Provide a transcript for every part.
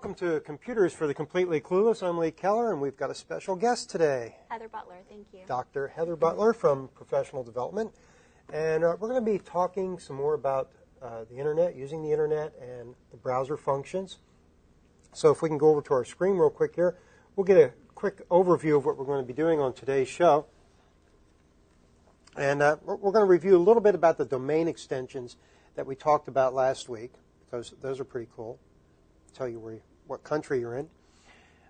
Welcome to Computers for the Completely Clueless. I'm Lee Keller, and we've got a special guest today. Heather Butler, thank you. Dr. Heather Butler from Professional Development. And we're going to be talking some more about the Internet, using the Internet, and the browser functions. So if we can go over to our screen real quick here, we'll get a quick overview of what we're going to be doing on today's show. And we're going to review a little bit about the domain extensions that we talked about last week, because those are pretty cool. Tell you what country you're in.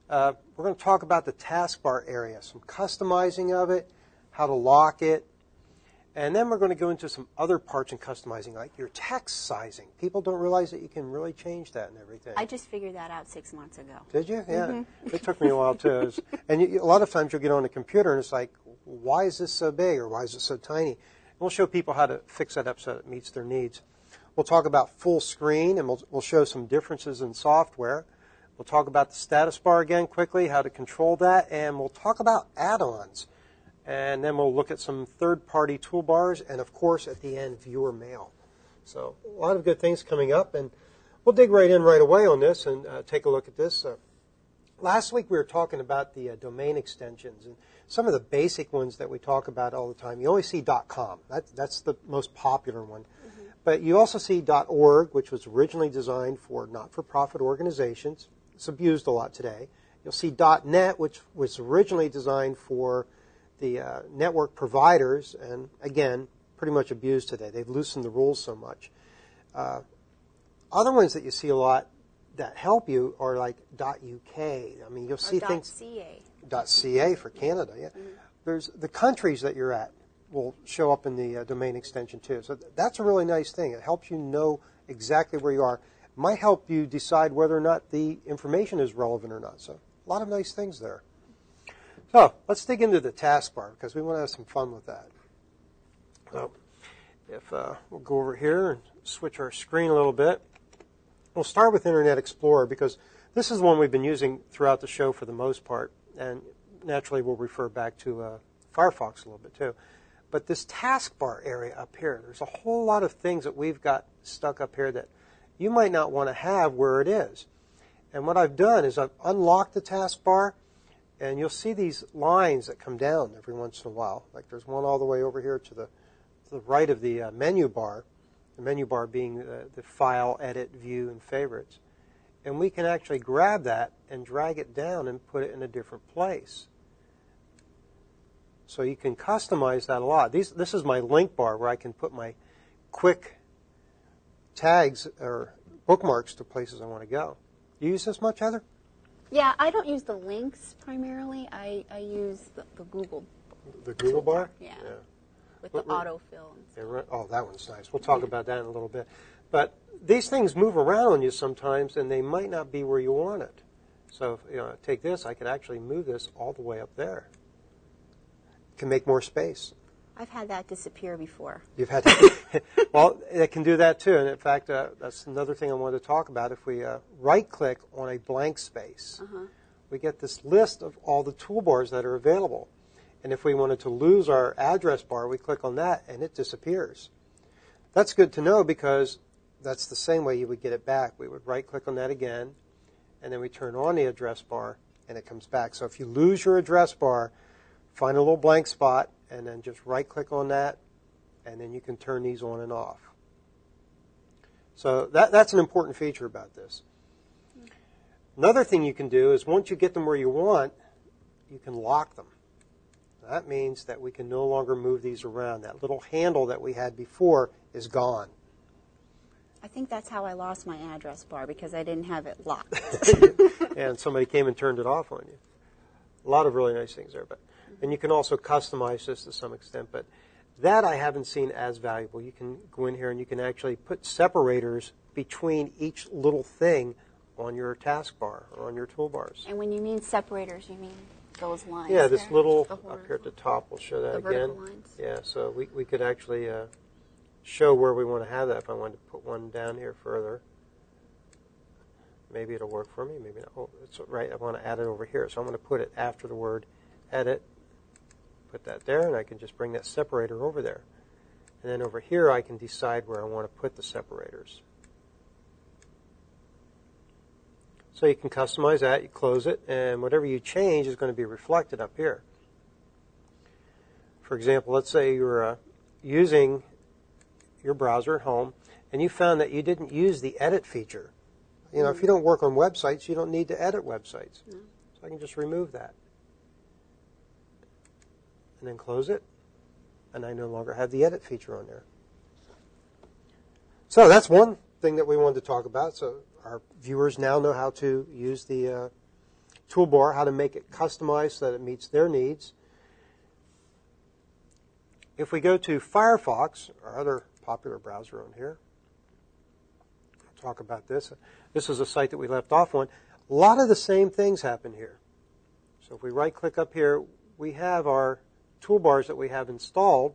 We're going to talk about the taskbar area, some customizing of it, how to lock it, and then we're going to go into some other parts in customizing, like your text sizing. People don't realize that you can really change that and everything. I just figured that out 6 months ago. Did you? Yeah. It took me a while, too. And a lot of times you'll get on a computer and it's like, why is this so big or why is it so tiny? And we'll show people how to fix that up so it meets their needs. We'll talk about full screen, and we'll show some differences in software. We'll talk about the status bar again quickly, how to control that, and we'll talk about add-ons. And then we'll look at some third-party toolbars, and of course, at the end, viewer mail. So a lot of good things coming up, and we'll dig right in right away on this and take a look at this. Last week we were talking about the domain extensions, and some of the basic ones that we talk about all the time. You always see .com. That's the most popular one. But you also see .org, which was originally designed for not-for-profit organizations. It's abused a lot today. You'll see .net, which was originally designed for the network providers, and again, pretty much abused today. They've loosened the rules so much. Other ones that you see a lot that help you are like .uk. I mean, you'll see things. .ca. .ca for Canada, yeah. There's the countries that you're at will show up in the domain extension too. So that's a really nice thing. It helps you know exactly where you are. It might help you decide whether or not the information is relevant or not. So a lot of nice things there. So let's dig into the taskbar because we want to have some fun with that. So if we'll go over here and switch our screen a little bit. We'll start with Internet Explorer because this is one we've been using throughout the show for the most part. And naturally we'll refer back to Firefox a little bit too. But this taskbar area up here, there's a whole lot of things that we've got stuck up here that you might not want to have where it is. And what I've done is I've unlocked the taskbar, and you'll see these lines that come down every once in a while. Like there's one all the way over here to the right of the menu bar being the File, Edit, View, and Favorites. And we can actually grab that and drag it down and put it in a different place. So you can customize that a lot. This is my link bar where I can put my quick tags or bookmarks to places I want to go. You use this much, Heather? Yeah, I don't use the links primarily. I use the Google. The Google bar? Yeah. With the autofill. Oh, that one's nice. We'll talk about that in a little bit. But these things move around on you sometimes, and they might not be where you want it. So if take this, I could actually move this all the way up there. Can make more space. I've had that disappear before. You've had to. Well, it can do that too. And in fact, that's another thing I wanted to talk about. If we right-click on a blank space, we get this list of all the toolbars that are available. And if we wanted to lose our address bar, we click on that and it disappears. That's good to know because that's the same way you would get it back. We would right-click on that again, and then we turn on the address bar, and it comes back. So if you lose your address bar, find a little blank spot, and then just right-click on that, and then you can turn these on and off. So that's an important feature about this. Another thing you can do is once you get them where you want, you can lock them. That means that we can no longer move these around. That little handle that we had before is gone. I think that's how I lost my address bar, because I didn't have it locked. And somebody came and turned it off on you. A lot of really nice things there. And you can also customize this to some extent, but that I haven't seen as valuable. You can go in here and you can actually put separators between each little thing on your taskbar or on your toolbars. And when you mean separators, you mean those lines? Yeah, this little up here at the top, we'll show that again. Vertical lines. Yeah, so we could actually show where we want to have that if I wanted to put one down here further. Maybe it'll work for me, maybe not. Oh, it's right, I want to add it over here. So I'm going to put it after the word edit. Put that there, and I can just bring that separator over there. And then over here, I can decide where I want to put the separators. So So you can customize that, you close it, and whatever you change is going to be reflected up here. For example, let's say you're using your browser at home, and you found that you didn't use the edit feature. You know, if you don't work on websites, you don't need to edit websites. So I can just remove that. And then close it, and I no longer have the edit feature on there. So that's one thing that we wanted to talk about. So our viewers now know how to use the toolbar, how to make it customized so that it meets their needs. If we go to Firefox, our other popular browser on here, I'll talk about this. This is a site that we left off on. A lot of the same things happen here. So if we right-click up here, we have our toolbars that we have installed,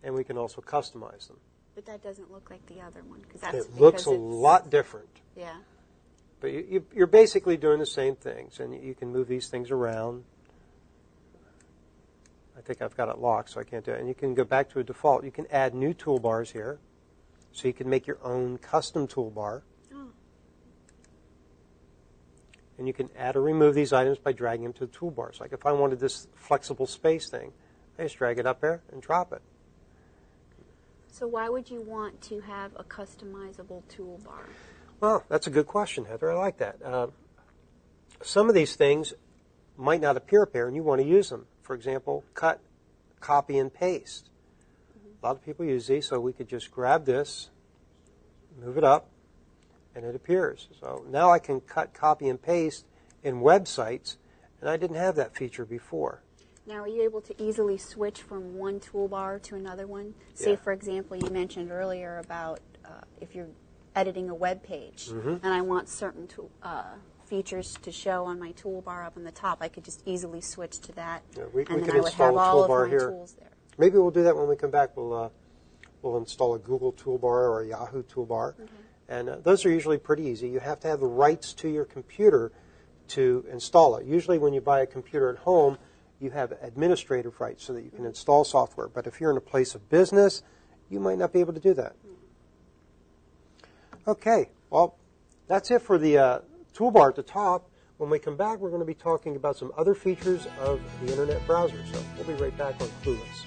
and we can also customize them. But that doesn't look like the other one. It looks a lot different. Yeah. But you're basically doing the same things, and you can move these things around. I think I've got it locked, so I can't do it. And you can go back to a default. You can add new toolbars here, so you can make your own custom toolbar. Oh. And you can add or remove these items by dragging them to the toolbars. Like if I wanted this flexible space thing, I just drag it up there and drop it. So why would you want to have a customizable toolbar? Well, that's a good question, Heather. I like that. Some of these things might not appear up here, and you want to use them. For example, cut, copy, and paste. A lot of people use these, so we could just grab this, move it up, and it appears. So now I can cut, copy, and paste in websites, and I didn't have that feature before. Now, are you able to easily switch from one toolbar to another one? Say, for example, you mentioned earlier about if you're editing a web page, and I want certain features to show on my toolbar up on the top, I could just easily switch to that, we and then can I would have all of my here. tools there. Maybe we'll do that when we come back. We'll install a Google toolbar or a Yahoo toolbar, and those are usually pretty easy. You have to have the rights to your computer to install it. Usually when you buy a computer at home, you have administrative rights so that you can install software. But if you're in a place of business, you might not be able to do that. Okay, well, that's it for the toolbar at the top. When we come back, we're going to be talking about some other features of the Internet browser. So we'll be right back on Clueless.